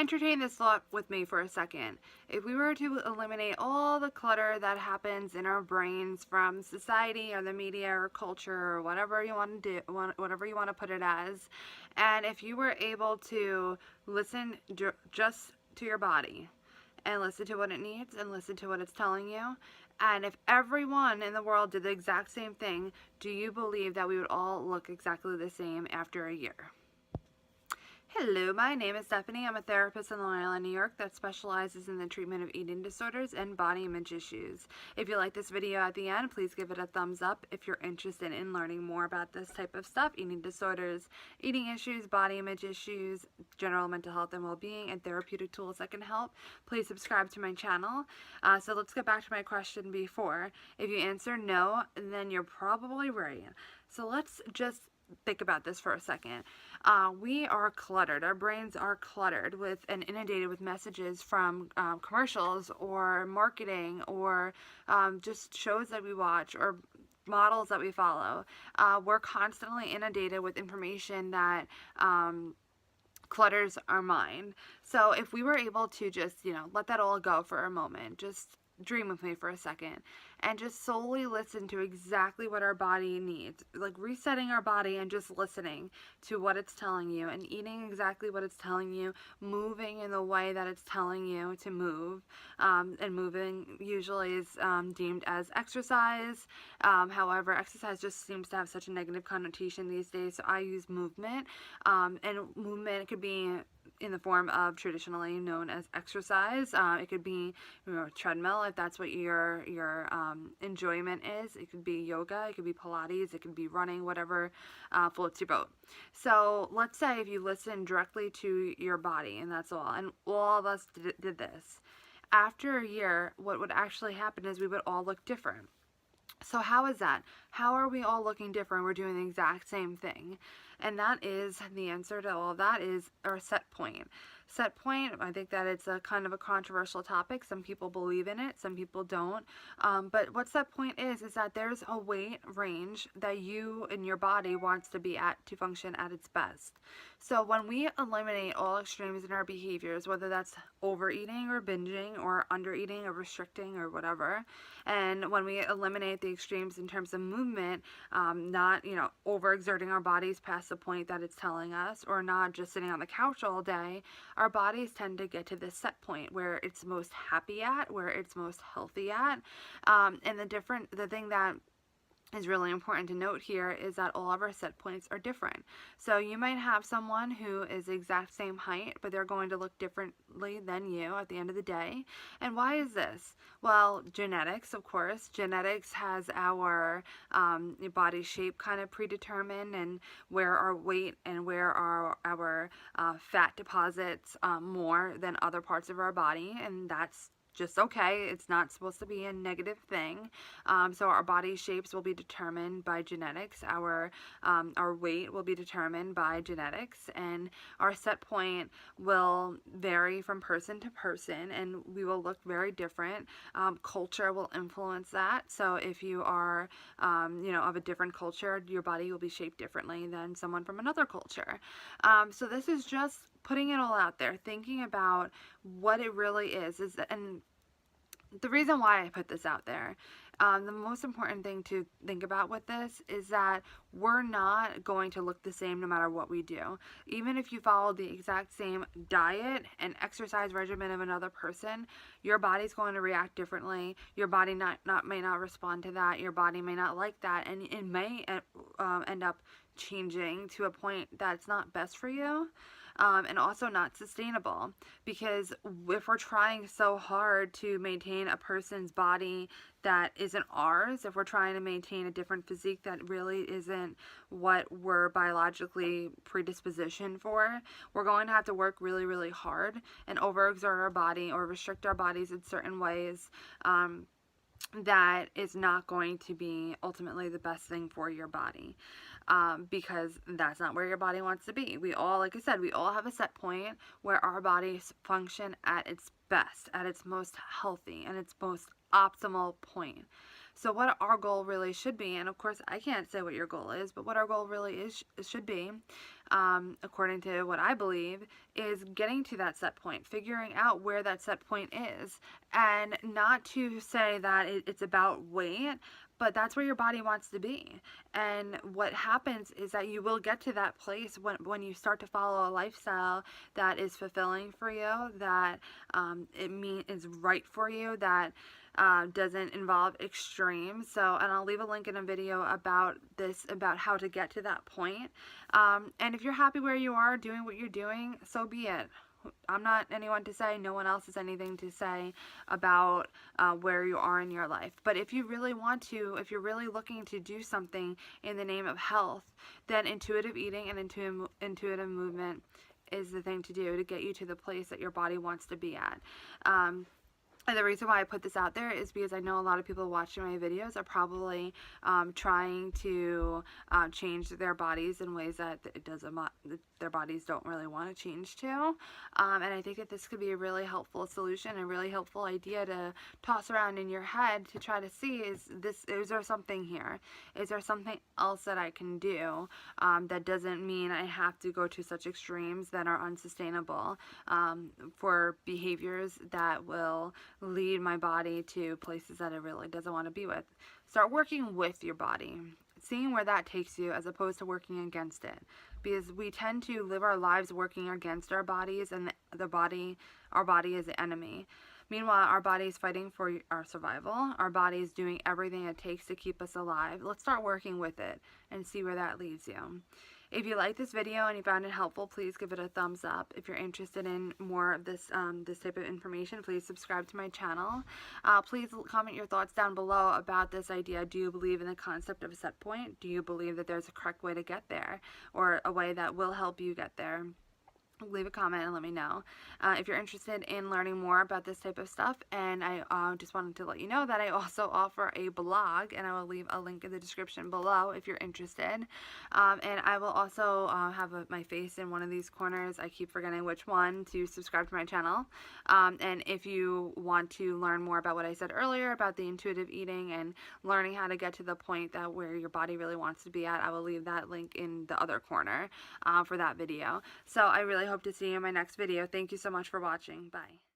entertain this thought with me for a second. If we were to eliminate all the clutter that happens in our brains from society or the media or culture or whatever you want to do, whatever you want to put it as, and if you were able to listen just to your body and listen to what it needs and listen to what it's telling you, and if everyone in the world did the exact same thing, do you believe that we would all look exactly the same after a year? Hello, my name is Stephanie. I'm a therapist in Long Island, New York that specializes in the treatment of eating disorders and body image issues. If you like this video at the end, please give it a thumbs up. If you're interested in learning more about this type of stuff, eating disorders, eating issues, body image issues, general mental health and well-being, and therapeutic tools that can help, please subscribe to my channel. So let's get back to my question before. If you answer no, then you're probably right. So let's just think about this for a second. We are cluttered. Our brains are cluttered with and inundated with messages from commercials or marketing or just shows that we watch or models that we follow. We're constantly inundated with information that clutters our mind. So if we were able to just, let that all go for a moment, just dream with me for a second and just solely listen to exactly what our body needs, like resetting our body and just listening to what it's telling you and eating exactly what it's telling you, moving in the way that it's telling you to move, and moving usually is deemed as exercise. However, exercise just seems to have such a negative connotation these days, so I use movement, and movement could be in the form of traditionally known as exercise. It could be, treadmill if that's what your enjoyment is. It could be yoga, it could be Pilates, it could be running, whatever floats your boat. So let's say if you listen directly to your body, and that's all, and all of us did this. After a year, what would actually happen is we would all look different. So how is that? How are we all looking different? We're doing the exact same thing. And that is the answer to all of that is our set point. Set point, I think that it's a kind of a controversial topic. Some people believe in it, some people don't. But what set point is that there's a weight range that you and your body wants to be at to function at its best. So when we eliminate all extremes in our behaviors, whether that's overeating or binging or undereating or restricting or whatever, and when we eliminate the extremes in terms of movement, not overexerting our bodies past the point that it's telling us, or not just sitting on the couch all day, our bodies tend to get to this set point where it's most happy at, where it's most healthy at. And the thing that is really important to note here is that all of our set points are different. So you might have someone who is the exact same height, but they're going to look differently than you at the end of the day. And why is this? Well, genetics, of course. Genetics has our body shape kind of predetermined, and where our weight and where our fat deposits more than other parts of our body, and that's just okay. It's not supposed to be a negative thing. So our body shapes will be determined by genetics. Our weight will be determined by genetics, and our set point will vary from person to person, and we will look very different. Culture will influence that. So if you are, of a different culture, your body will be shaped differently than someone from another culture. So this is just putting it all out there, thinking about what it really is, and the reason why I put this out there, the most important thing to think about with this is that we're not going to look the same no matter what we do. Even if you follow the exact same diet and exercise regimen of another person, your body's going to react differently. Your body may not respond to that. Your body may not like that, and it may end up changing to a point that's not best for you. And also not sustainable, because if we're trying so hard to maintain a person's body that isn't ours, if we're trying to maintain a different physique that really isn't what we're biologically predispositioned for, we're going to have to work really, really hard and overexert our body or restrict our bodies in certain ways that is not going to be ultimately the best thing for your body. because that's not where your body wants to be. We all, like I said, we all have a set point where our bodies function at its best, at its most healthy, and its most optimal point. So what our goal really should be, and of course I can't say what your goal is, but what our goal really is should be, according to what I believe, is getting to that set point, figuring out where that set point is, and not to say that it's about weight, but that's where your body wants to be. And what happens is that you will get to that place when you start to follow a lifestyle that is fulfilling for you, that is right for you, that doesn't involve extremes. So, and I'll leave a link in a video about this, about how to get to that point. And if you're happy where you are doing what you're doing, so be it. I'm not anyone to say, no one else has anything to say about where you are in your life. But if you really want to, if you're really looking to do something in the name of health, then intuitive eating and intuitive movement is the thing to do to get you to the place that your body wants to be at. And the reason why I put this out there is because I know a lot of people watching my videos are probably trying to change their bodies in ways that their bodies don't really want to change to. And I think that this could be a really helpful solution, a really helpful idea to toss around in your head to try to see, is there something here? Is there something else that I can do that doesn't mean I have to go to such extremes that are unsustainable for behaviors that will lead my body to places that it really doesn't want to be with. Start working with your body, seeing where that takes you as opposed to working against it, because we tend to live our lives working against our bodies, and our body is the enemy. Meanwhile, our body is fighting for our survival. Our body is doing everything it takes to keep us alive. Let's start working with it and see where that leads you. If you like this video and you found it helpful, please give it a thumbs up. If you're interested in more of this type of information, please subscribe to my channel. Please comment your thoughts down below about this idea. Do you believe in the concept of a set point? Do you believe that there's a correct way to get there, or a way that will help you get there? Leave a comment and let me know. If you're interested in learning more about this type of stuff, and I just wanted to let you know that I also offer a blog, and I will leave a link in the description below if you're interested. And I will also have my face in one of these corners. I keep forgetting which one, to subscribe to my channel. And if you want to learn more about what I said earlier about the intuitive eating and learning how to get to the point that where your body really wants to be at, I will leave that link in the other corner for that video. So I really hope to see you in my next video. Thank you so much for watching. Bye.